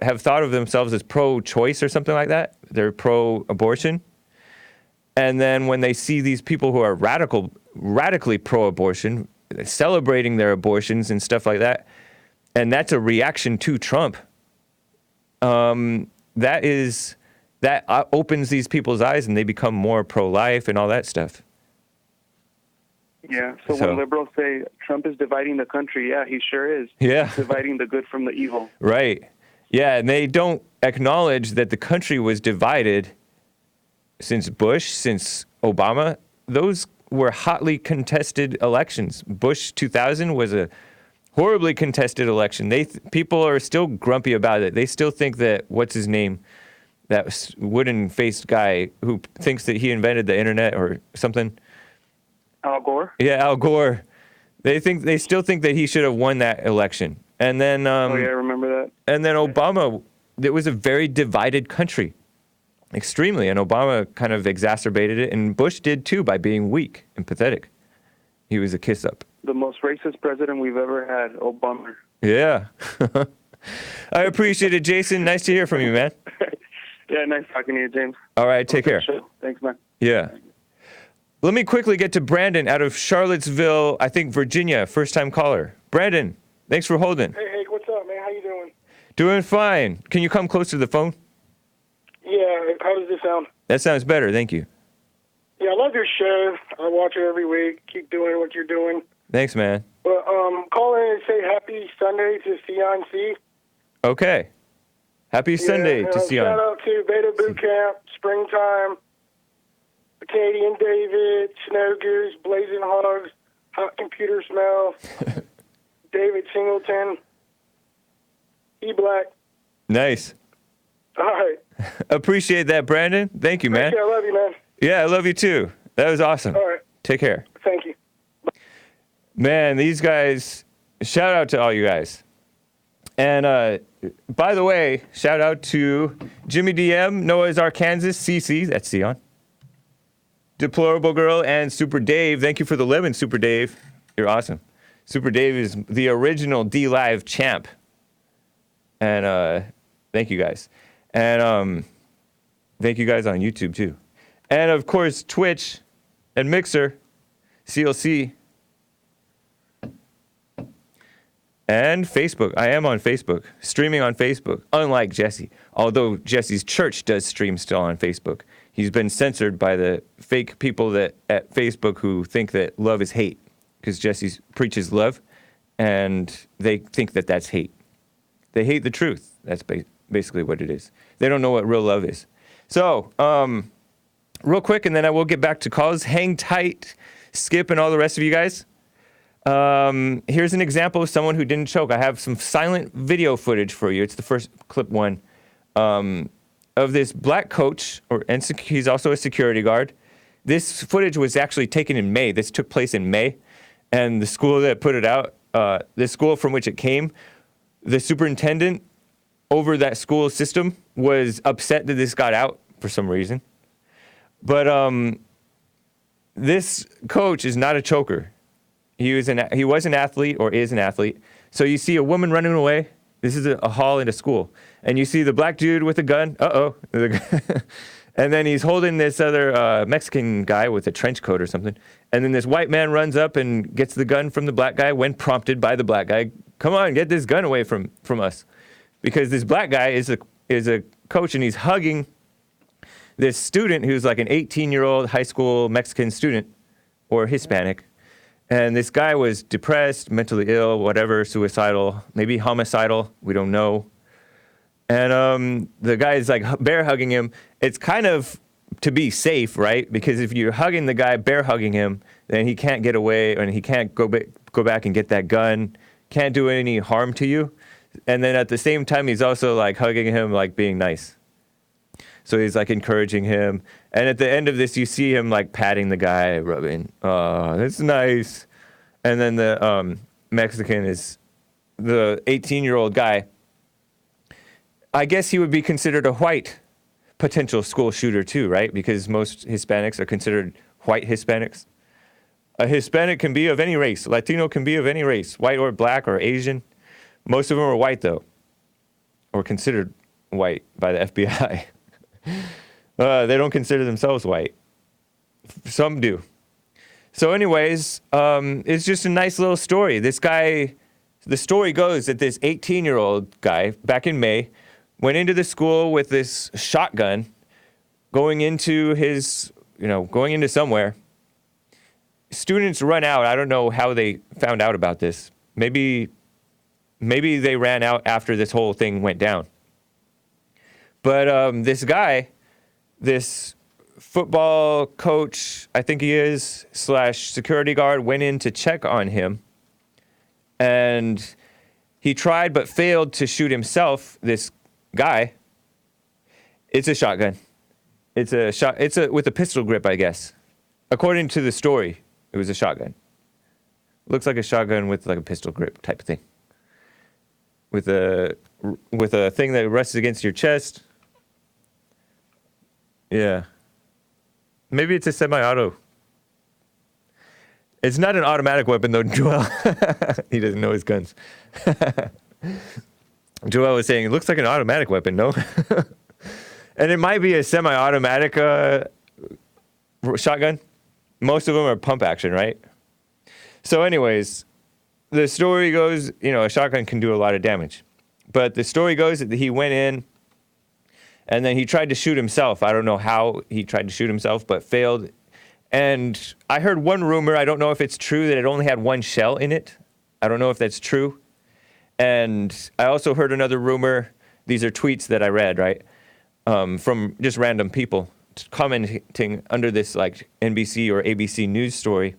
have thought of themselves as pro-choice or something like that. They're pro-abortion. And then when they see these people who are radically pro-abortion, celebrating their abortions and stuff like that, and that's a reaction to Trump, that opens these people's eyes and they become more pro-life and all that stuff. Yeah, so when liberals say Trump is dividing the country, yeah, he sure is. Yeah. He's dividing the good from the evil. Right. Yeah, and they don't acknowledge that the country was divided since Bush, since Obama. Those were hotly contested elections. Bush 2000 was a horribly contested election. People are still grumpy about it. They still think that, what's his name, that wooden-faced guy who thinks that he invented the internet or something. Al Gore? Yeah, Al Gore. They still think that he should have won that election. And then I remember that. And then Obama, it was a very divided country. Extremely. And Obama kind of exacerbated it, and Bush did too by being weak and pathetic. He was a kiss up. The most racist president we've ever had, Obama. Yeah. I appreciate it, Jason. Nice to hear from you, man. Yeah, nice talking to you, James. All right, take care. Thanks, man. Yeah. Let me quickly get to Brandon out of Charlottesville, I think Virginia, first-time caller. Brandon, thanks for holding. Hey, Hake, what's up, man? How you doing? Doing fine. Can you come close to the phone? Yeah, how does this sound? That sounds better, thank you. Yeah, I love your show. I watch it every week. Keep doing what you're doing. Thanks, man. But calling in to say happy Sunday to Sion C. Okay. Happy Sunday to Sion. Shout out to Beta Boot Camp, Springtime, Canadian David, Snow Goose, Blazing Hogs, Hot Computer Smell, David Singleton, E-Black. Nice. All right. Appreciate that, Brandon. Thank you, man. Okay, I love you, man. Yeah, I love you too. That was awesome. All right. Take care. Thank you. Man, these guys, shout out to all you guys. And by the way, shout out to Jimmy DM, Noah's Arkansas, CC, that's Sion. Deplorable Girl, and Super Dave. Thank you for the lemon, Super Dave. You're awesome. Super Dave is the original D-Live champ. And thank you guys. And thank you guys on YouTube too. And of course, Twitch and Mixer, CLC, and Facebook. I am on Facebook, streaming on Facebook, unlike Jesse. Although Jesse's church does stream still on Facebook. He's been censored by the fake people at Facebook who think that love is hate, because Jesse preaches love, and they think that that's hate. They hate the truth. That's basically what it is. They don't know what real love is. So, real quick, and then I will get back to calls. Hang tight, Skip, and all the rest of you guys. Here's an example of someone who didn't choke. I have some silent video footage for you. It's the first clip one. Of this black coach, and he's also a security guard. This footage was actually taken in May. This took place in May. And the school that put it out, the school from which it came, the superintendent over that school system was upset that this got out for some reason. But this coach is not a choker. He was an athlete, or is an athlete. So you see a woman running away. This is a hall in a school. And you see the black dude with a gun. Uh-oh. And then he's holding this other Mexican guy with a trench coat or something. And then this white man runs up and gets the gun from the black guy when prompted by the black guy. Come on, get this gun away from us. Because this black guy is a coach, and he's hugging this student who's like an 18-year-old high school Mexican student or Hispanic. And this guy was depressed, mentally ill, whatever, suicidal, maybe homicidal. We don't know. And the guy's like bear hugging him. It's kind of to be safe, right? Because if you're hugging the guy, bear hugging him, then he can't get away, and he can't go back and get that gun. Can't do any harm to you. And then at the same time, he's also like hugging him, like being nice. So he's like encouraging him. And at the end of this, you see him like patting the guy, rubbing. Oh, that's nice. And then the Mexican is the 18-year-old guy. I guess he would be considered a white potential school shooter too, right? Because most Hispanics are considered white Hispanics. A Hispanic can be of any race. Latino can be of any race, white or black or Asian. Most of them are white, though, or considered white by the FBI. They don't consider themselves white. Some do. So anyways, it's just a nice little story. This guy, the story goes that this 18-year-old guy, back in May, went into the school with this shotgun, going into somewhere. Students run out. I don't know how they found out about this. Maybe they ran out after this whole thing went down. But this guy, this football coach, I think he is, / security guard, went in to check on him. And he tried but failed to shoot himself, this guy. It's a shotgun. It's with a pistol grip, I guess. According to the story, it was a shotgun. Looks like a shotgun with like a pistol grip type of thing. With a thing that rests against your chest. Yeah. Maybe it's a semi-auto. It's not an automatic weapon though, Joel. He doesn't know his guns. Joel was saying, it looks like an automatic weapon, no? And it might be a semi-automatic shotgun. Most of them are pump action, right? So anyways, the story goes, a shotgun can do a lot of damage. But the story goes that he went in, and then he tried to shoot himself. I don't know how he tried to shoot himself, but failed. And I heard one rumor, I don't know if it's true, that it only had one shell in it. I don't know if that's true. And I also heard another rumor, these are tweets that I read, right, from just random people commenting under this like NBC or ABC news story,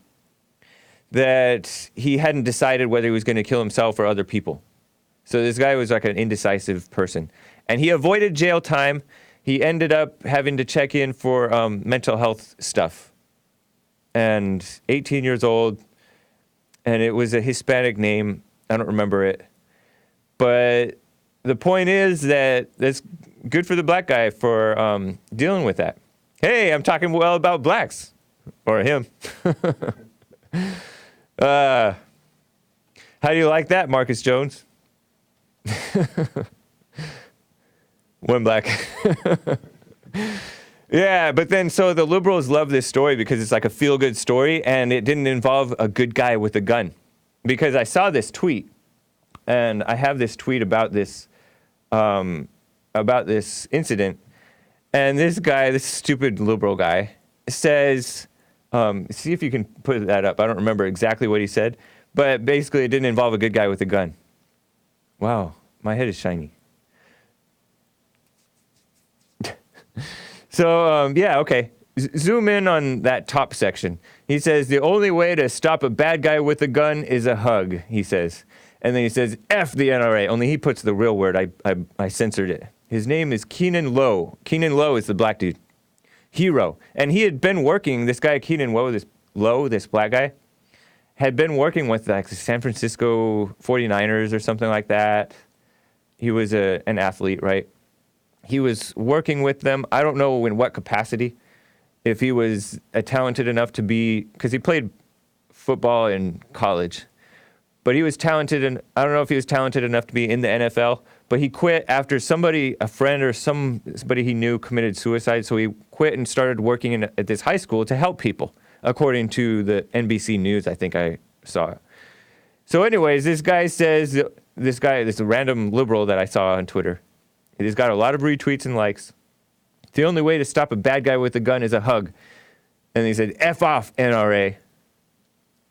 that he hadn't decided whether he was going to kill himself or other people. So this guy was like an indecisive person. And he avoided jail time. He ended up having to check in for mental health stuff. And 18 years old, and it was a Hispanic name. I don't remember it. But the point is that it's good for the black guy for dealing with that. Hey, I'm talking well about blacks. Or him. How do you like that, Marcus Jones? One black. Yeah, but then so the liberals love this story because it's like a feel-good story, and it didn't involve a good guy with a gun. Because I saw this tweet, and I have this tweet about this incident, and this guy, this stupid liberal guy, says, see if you can put that up. I don't remember exactly what he said, but basically it didn't involve a good guy with a gun. Wow, my head is shiny. So, yeah, okay. Zoom in on that top section. He says, the only way to stop a bad guy with a gun is a hug, he says. And then he says, F the NRA. Only he puts the real word. I censored it. His name is Keenan Lowe. Keenan Lowe is the black dude. Hero. And he had been working, this guy Keenan Lowe, this black guy, had been working with like the San Francisco 49ers or something like that. He was an athlete, right? He was working with them. I don't know in what capacity. If he was talented enough to be, because he played football in college. But he was talented, and I don't know if he was talented enough to be in the NFL, but he quit after a friend or somebody he knew committed suicide. So he quit and started working at this high school to help people, according to the NBC News, I think I saw. So anyways, this random liberal that I saw on Twitter, he's got a lot of retweets and likes. The only way to stop a bad guy with a gun is a hug. And he said, F off, NRA.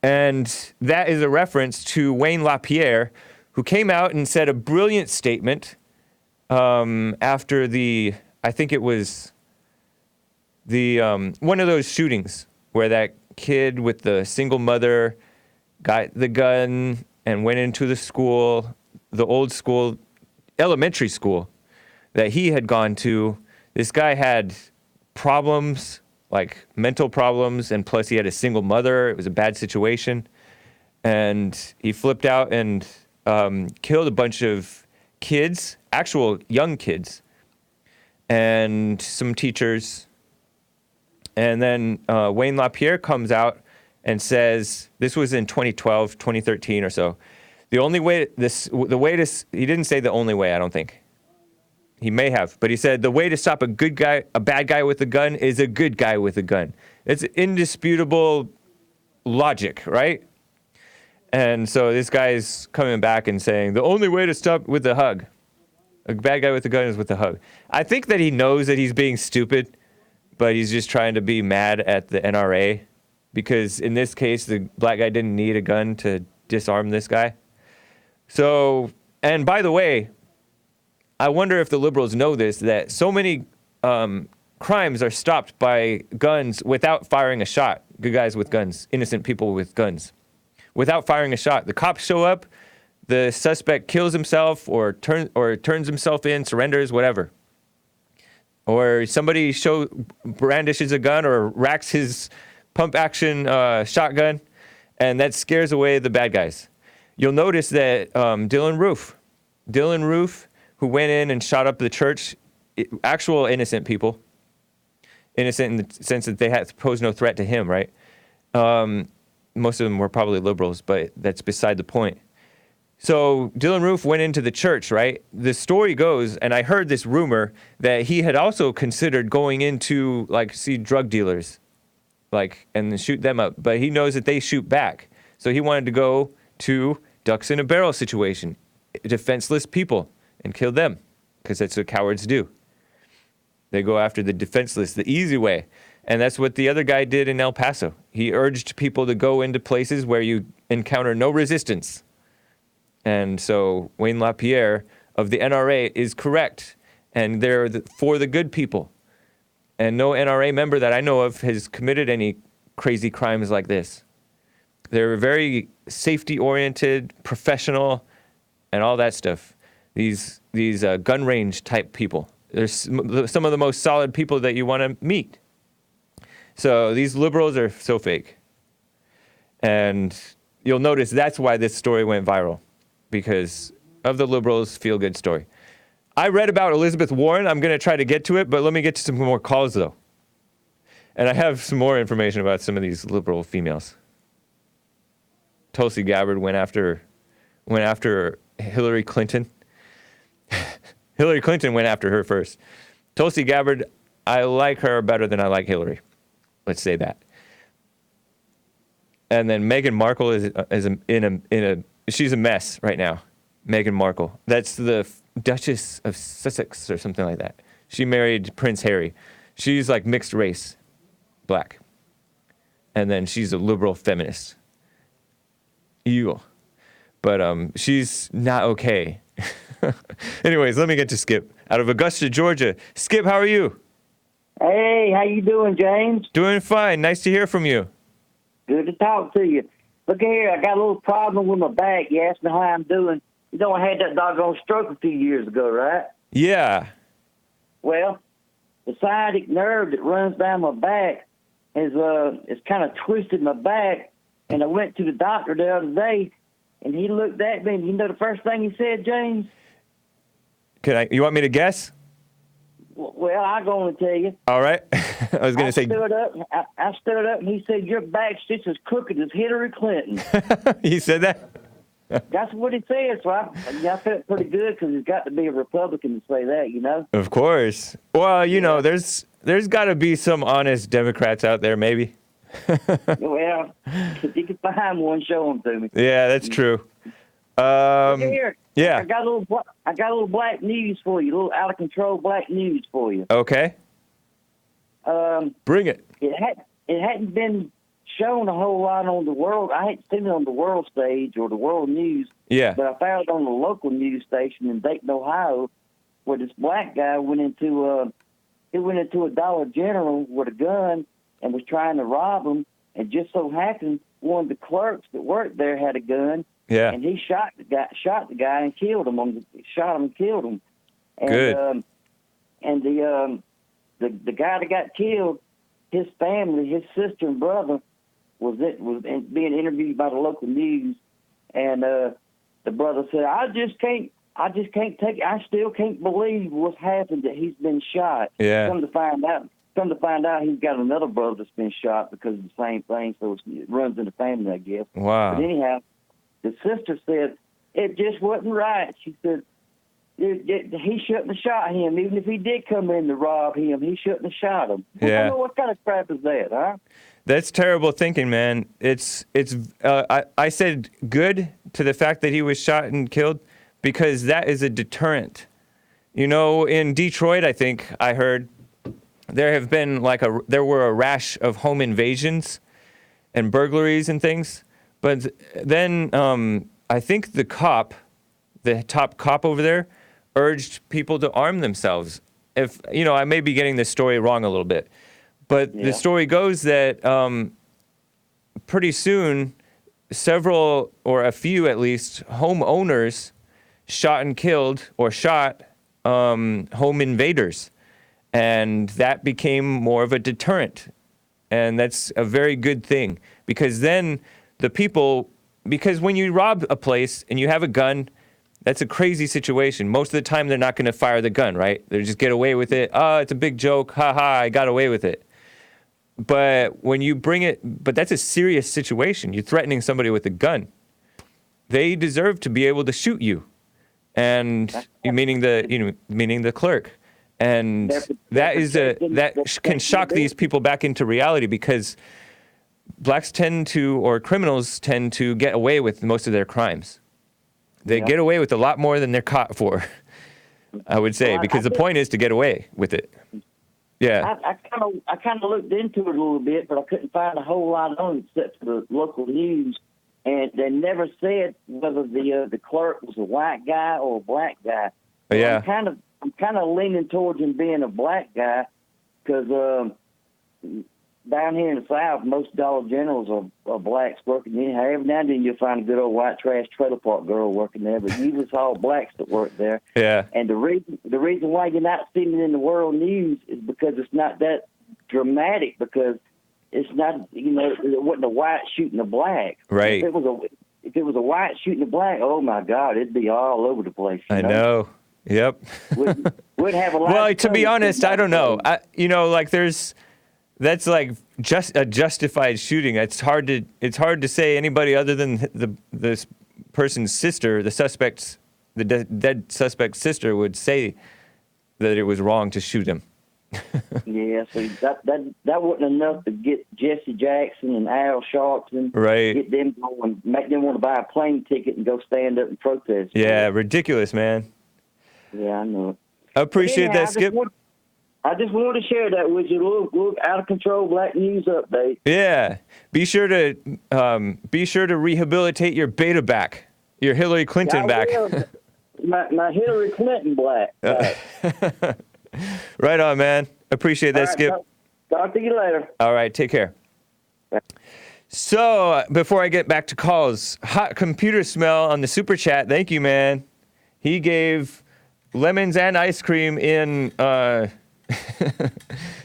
And that is a reference to Wayne LaPierre, who came out and said a brilliant statement after I think it was one of those shootings where that kid with the single mother got the gun and went into the old school, elementary school that he had gone to. This guy had problems, like mental problems, and plus he had a single mother. It was a bad situation. And he flipped out and killed a bunch of kids, actual young kids, and some teachers. And then Wayne LaPierre comes out and says, this was in 2012, 2013 or so. He didn't say the only way, I don't think. He may have, but he said the way to stop a bad guy with a gun is a good guy with a gun. It's indisputable logic, right? And so this guy's coming back and saying the only way to stop with a hug, a bad guy with a gun is with a hug. I think that he knows that he's being stupid, but he's just trying to be mad at the NRA because in this case, the black guy didn't need a gun to disarm this guy. So, and by the way, I wonder if the liberals know this, that so many crimes are stopped by guns without firing a shot. Good guys with guns, innocent people with guns. Without firing a shot. The cops show up, the suspect kills himself or turns himself in, surrenders, whatever. Or somebody brandishes a gun or racks his pump-action shotgun, and that scares away the bad guys. You'll notice that Dylan Roof, who went in and shot up the church, actual innocent people, innocent in the sense that they had posed no threat to him, right? Most of them were probably liberals, but that's beside the point. So Dylan Roof went into the church, right? The story goes, and I heard this rumor, that he had also considered going into, see drug dealers, and shoot them up. But he knows that they shoot back. So he wanted to go to ducks in a barrel situation, defenseless people, and kill them, because that's what cowards do. They go after the defenseless, the easy way. And that's what the other guy did in El Paso. He urged people to go into places where you encounter no resistance. And so Wayne LaPierre of the NRA is correct. And they're for the good people. And no NRA member that I know of has committed any crazy crimes like this. They're very safety-oriented, professional, and all that stuff. These gun range type people. They're some of the most solid people that you want to meet. So these liberals are so fake. And you'll notice that's why this story went viral, because of the liberals' feel-good story. I read about Elizabeth Warren. I'm going to try to get to it, but let me get to some more calls, though. And I have some more information about some of these liberal females. Tulsi Gabbard went after Hillary Clinton. Hillary Clinton went after her first. Tulsi Gabbard, I like her better than I like Hillary. Let's say that. And then Meghan Markle she's a mess right now. Meghan Markle. That's the Duchess of Sussex or something like that. She married Prince Harry. She's like mixed race, black. And then she's a liberal feminist. Ew. But she's not okay. Anyways, let me get to Skip out of Augusta, Georgia. Skip, how are you? Hey, how you doing, James? Doing fine. Nice to hear from you. Good to talk to you. Look here, I got a little problem with my back. You asked me how I'm doing. You know, I had that doggone stroke a few years ago, right? Yeah. Well, the sciatic nerve that runs down my back is kind of twisted my back, and I went to the doctor the other day, and he looked at me, and you know the first thing he said, James? You want me to guess? Well, I'm going to tell you. All right. I was going to say. I stood up, and he said, your back's just as crooked as Hillary Clinton. He said that? That's what he said. So I felt pretty good because he's got to be a Republican to say that, you know. Of course. Well, you know, there's got to be some honest Democrats out there, maybe. Well, if you can find one, show them to me. Yeah, that's true. Here, yeah. I got a little black news for you. A little out of control black news for you. Okay. Bring it. It hadn't been shown a whole lot on the world. I hadn't seen it on the world stage or the world news. Yeah. But I found it on the local news station in Dayton, Ohio, where this black guy went into a Dollar General with a gun and was trying to rob him, and just so happened one of the clerks that worked there had a gun. Yeah. And he shot the guy and killed him. And Good. And the guy that got killed, his family, his sister and brother, was being interviewed by the local news, and the brother said, I just can't take it. I still can't believe what's happened, that he's been shot. Yeah. Come to find out, he's got another brother that's been shot because of the same thing. So it runs in the family, I guess. Wow. But anyhow, the sister said it just wasn't right. She said he shouldn't have shot him. Even if he did come in to rob him, he shouldn't have shot him. Yeah. What kind of crap is that, huh? That's terrible thinking, man. I said good to the fact that he was shot and killed because that is a deterrent. You know, in Detroit, I think I heard there have been there were a rash of home invasions and burglaries and things. But then I think the top cop over there, urged people to arm themselves. If you know, I may be getting this story wrong a little bit, but the story goes that pretty soon, several or a few at least homeowners shot and killed or shot home invaders, and that became more of a deterrent, and that's a very good thing because then because when you rob a place and you have a gun, that's a crazy situation. Most of the time, they're not going to fire the gun, right? They just get away with it. Oh, it's a big joke. Ha ha, I got away with it. But when you but that's a serious situation. You're threatening somebody with a gun. They deserve to be able to shoot you. And meaning the clerk. And that can shock these people back into reality because blacks criminals tend to get away with most of their crimes. They get away with a lot more than they're caught for, I would say, because the point is to get away with it. Yeah. I kind of looked into it a little bit, but I couldn't find a whole lot on it except for the local news, and they never said whether the clerk was a white guy or a black guy. So yeah. I'm kind of leaning towards him being a black guy because down here in the South, most Dollar Generals are blacks working anyhow. Every now and then you'll find a good old white trash trailer park girl working there, but usually it's all blacks that work there. Yeah. And the reason why you're not seeing it in the world news is because it's not that dramatic, because it's not, it wasn't a white shooting a black. Right. If it was a white shooting a black, oh my God, it'd be all over the place. I know. Yep. We'd have a lot. Well, to be honest, I don't know. That's like just a justified shooting. It's hard to say anybody other than this person's sister, the dead suspect's sister, would say that it was wrong to shoot him. Yeah, so that wasn't enough to get Jesse Jackson and Al Sharpton, right? Get them going, make them want to buy a plane ticket and go stand up and protest. Yeah, ridiculous, man. Yeah, I know it. I appreciate that, Skip. I just wanted to share that with you. A little out of control black news update. Yeah, be sure to rehabilitate your beta back, your Hillary Clinton back. My Hillary Clinton black. Right on, man. Appreciate that, Skip. Talk to you later. All right, take care. So before I get back to calls, Hot Computer Smell on the super chat. Thank you, man. He gave lemons and ice cream in the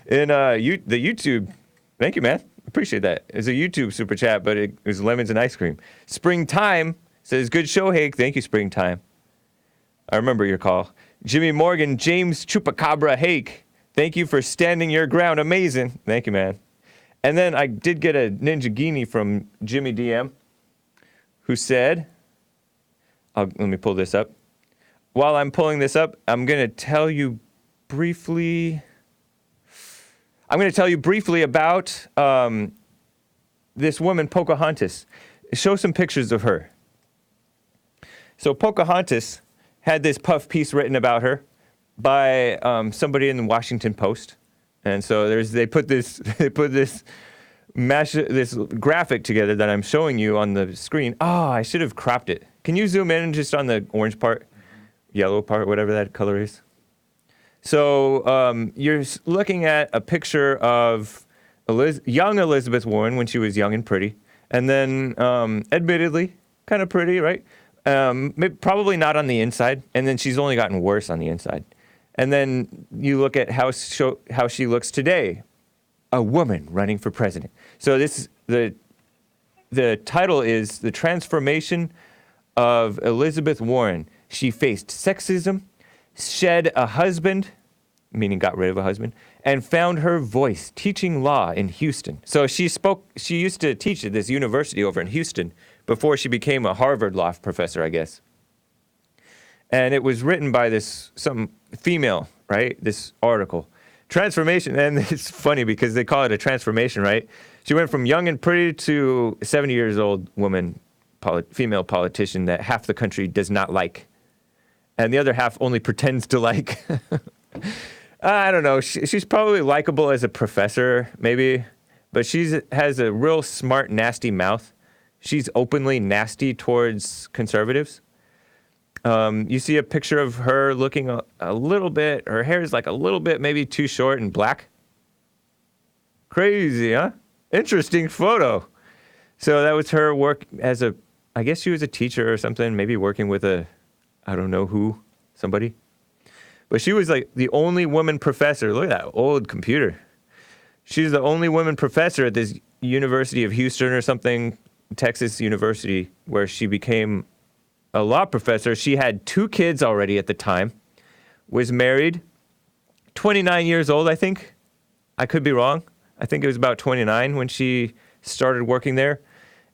YouTube. Thank you, man. Appreciate that. It's a YouTube super chat, but it was lemons and ice cream. Springtime says, good show, Hake. Thank you, Springtime. I remember your call. Jimmy Morgan, James Chupacabra, Hake. Thank you for standing your ground. Amazing. Thank you, man. And then I did get a Ninja Guinea from Jimmy DM, who said, Let me pull this up. While I'm pulling this up, I'm going to tell you briefly about this woman, Pocahontas. Show some pictures of her. So Pocahontas had this puff piece written about her by somebody in the Washington Post. And so they put this graphic together that I'm showing you on the screen. Oh, I should have cropped it. Can you zoom in just on the orange part, yellow part, whatever that color is? So you're looking at a picture of young Elizabeth Warren when she was young and pretty, and then admittedly kind of pretty, right? Probably not on the inside, and then she's only gotten worse on the inside. And then you look at how she looks today, a woman running for president. So this the title is The Transformation of Elizabeth Warren. She faced sexism, shed a husband, meaning got rid of a husband, and found her voice teaching law in Houston. So she used to teach at this university over in Houston before she became a Harvard law professor, I guess. And it was written by some female, right? This article. Transformation, and it's funny because they call it a transformation, right? She went from young and pretty to a 70 years old woman, female politician that half the country does not like. And the other half only pretends to like. I don't know. She's probably likable as a professor, maybe. But she has a real smart, nasty mouth. She's openly nasty towards conservatives. You see a picture of her looking a little bit, her hair is like a little bit maybe too short and black. Crazy, huh? Interesting photo. So that was her work I guess she was a teacher or something, maybe working with I don't know who, somebody. But she was like the only woman professor. Look at that old computer. She's the only woman professor at this University of Houston or something, Texas University, where she became a law professor. She had 2 kids already at the time, was married, 29 years old, I think. I could be wrong. I think it was about 29 when she started working there.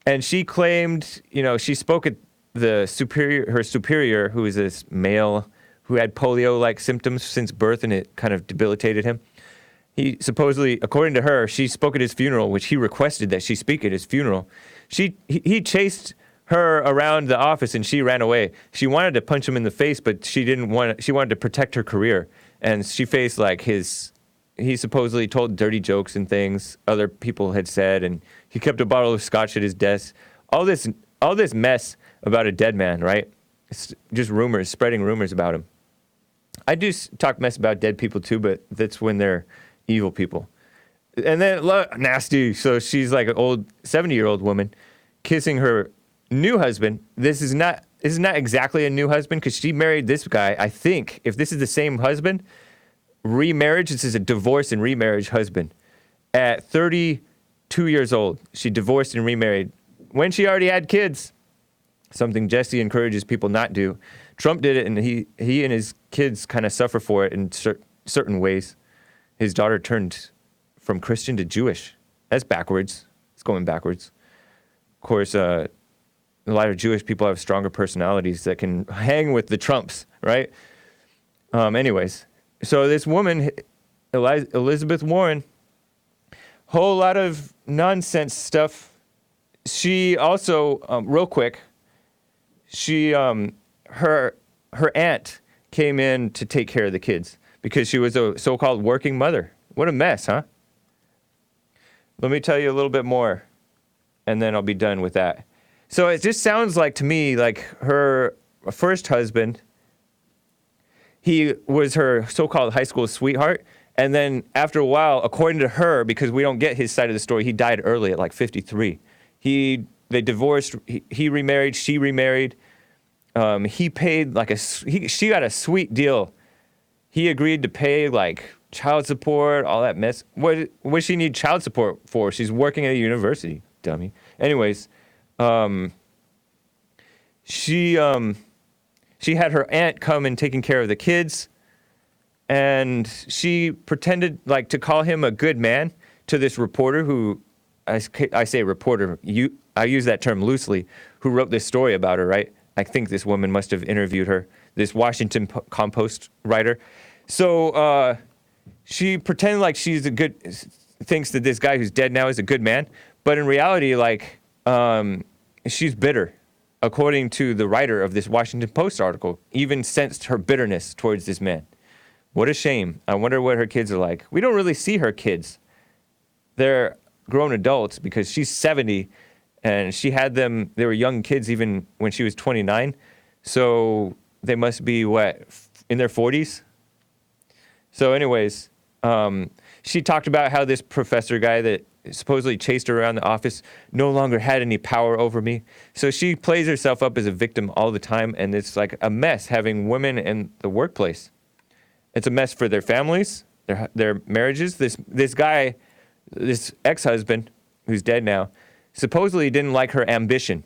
And she claimed, she spoke at her superior, who is this male who had polio-like symptoms since birth, and it kind of debilitated him. He supposedly, according to her, she spoke at his funeral, which he requested that she speak at his funeral. He chased her around the office and she ran away. She wanted to punch him in the face, but she wanted to protect her career. And she faced he supposedly told dirty jokes and things other people had said, and he kept a bottle of scotch at his desk. All this mess about a dead man, right? It's just rumors, spreading rumors about him. I do talk mess about dead people too, but that's when they're evil people. And then, nasty. So she's like an old 70-year-old woman kissing her new husband. This is not exactly a new husband because she married this guy. I think if this is the same husband, remarriage, this is a divorce and remarriage husband. At 32 years old, she divorced and remarried when she already had kids, something Jesse encourages people not do. Trump did it, and he and his kids kind of suffer for it in certain ways. His daughter turned from Christian to Jewish. That's backwards. It's going backwards. Of course, a lot of Jewish people have stronger personalities that can hang with the Trumps, right? Anyways, so this woman, Elizabeth Warren, whole lot of nonsense stuff. She also, real quick, her aunt came in to take care of the kids because she was a so-called working mother. What a mess, huh? Let me tell you a little bit more, and then I'll be done with that. So it just sounds like to me like her first husband, he was her so-called high school sweetheart, and then after a while, according to her, because we don't get his side of the story, he died early at like 53. They divorced, he remarried, she remarried. He paid she got a sweet deal. He agreed to pay like child support, all that mess. What does she need child support for? She's working at a university, dummy. Anyways, she had her aunt come and taking care of the kids, and she pretended like to call him a good man to this reporter who, I say reporter, I use that term loosely, who wrote this story about her, right? I think this woman must have interviewed her, this Washington Compost writer. So she pretended like thinks that this guy who's dead now is a good man. But in reality, like, she's bitter, according to the writer of this Washington Post article, even sensed her bitterness towards this man. What a shame. I wonder what her kids are like. We don't really see her kids. They're grown adults because she's 70 and she had them, they were young kids even when she was 29. So they must be, in their 40s? So anyways, she talked about how this professor guy that supposedly chased her around the office no longer had any power over me. So she plays herself up as a victim all the time, and it's like a mess having women in the workplace. It's a mess for their families, their marriages. This guy, this ex-husband, who's dead now, supposedly didn't like her ambition,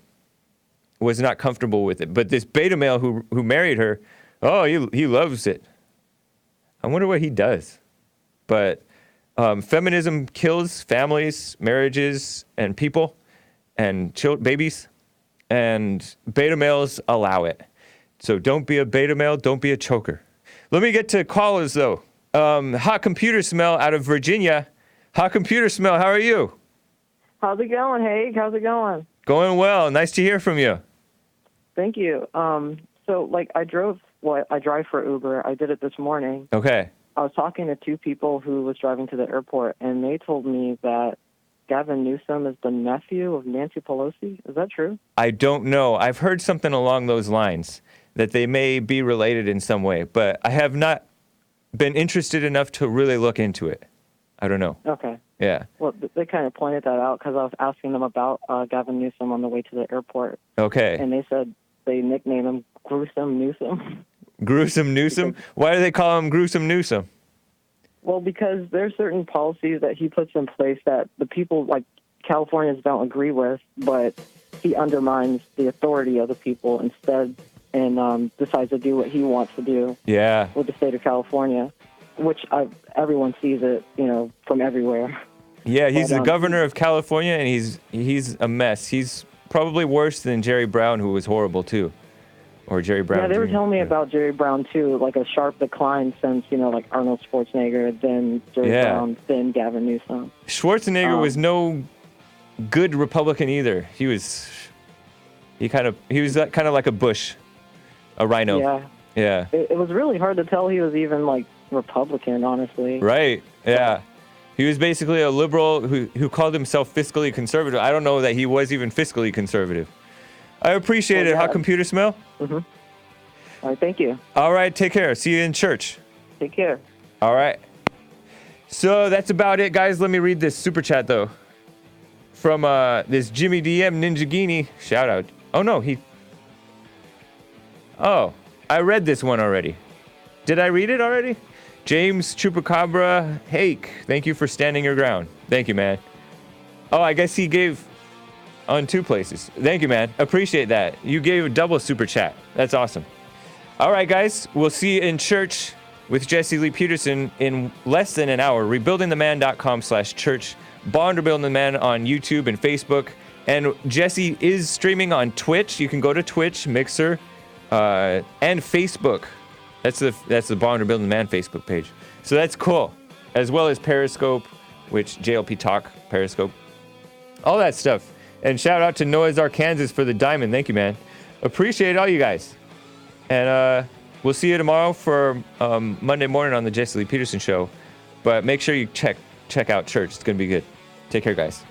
was not comfortable with it. But this beta male who married her, he loves it. I wonder what he does. But feminism kills families, marriages, and people, and babies, and beta males allow it. So don't be a beta male, don't be a choker. Let me get to callers, though. Hot Computer Smell out of Virginia. Hot Computer Smell, how are you? How's it going, Hake? How's it going? Going well. Nice to hear from you. Thank you. So, I drive for Uber. I did it this morning. Okay. I was talking to two people who was driving to the airport, and they told me that Gavin Newsom is the nephew of Nancy Pelosi. Is that true? I don't know. I've heard something along those lines, that they may be related in some way, but I have not been interested enough to really look into it. I don't know. Okay. Yeah. Well, they kind of pointed that out because I was asking them about Gavin Newsom on the way to the airport. Okay. And they said they nicknamed him Gruesome Newsom. Gruesome Newsom? Why do they call him Gruesome Newsom? Well, because there's certain policies that he puts in place that the people, like Californians, don't agree with, but he undermines the authority of the people instead and decides to do what he wants to do. Yeah. With the state of California, which everyone sees it, from everywhere. Yeah, he's the governor of California, and he's a mess. He's probably worse than Jerry Brown, who was horrible too, or Jerry Brown. Yeah, they were Jr. telling me about Jerry Brown too, like a sharp decline since like Arnold Schwarzenegger, then Jerry Brown, then Gavin Newsom. Schwarzenegger was no good Republican either. He was kind of like a Bush, a rhino. Yeah. Yeah. It was really hard to tell he was even like Republican, honestly. Right. Yeah. He was basically a liberal who called himself fiscally conservative. I don't know that he was even fiscally conservative. I appreciate it. Hot Computer Smell? Mm-hmm. All right, thank you. All right, take care. See you in church. Take care. All right. So that's about it, guys. Let me read this super chat, though. From this Jimmy DM Ninjagini. Shout out. Oh, no, I read this one already. Did I read it already? James Chupacabra Hake, thank you for standing your ground. Thank you, man. Oh, I guess he gave on two places. Thank you, man. Appreciate that. You gave a double super chat. That's awesome. All right, guys. We'll see you in church with Jesse Lee Peterson in less than an hour. Rebuildingtheman.com/church. Bond Rebuilding the Man on YouTube and Facebook. And Jesse is streaming on Twitch. You can go to Twitch, Mixer, and Facebook. That's the Bond Rebuilding the Man Facebook page. So that's cool. As well as Periscope, which JLP Talk, Periscope. All that stuff. And shout out to Noah's Arkansas for the diamond. Thank you, man. Appreciate all you guys. And we'll see you tomorrow for Monday morning on the Jesse Lee Peterson Show. But make sure you check out church. It's going to be good. Take care, guys.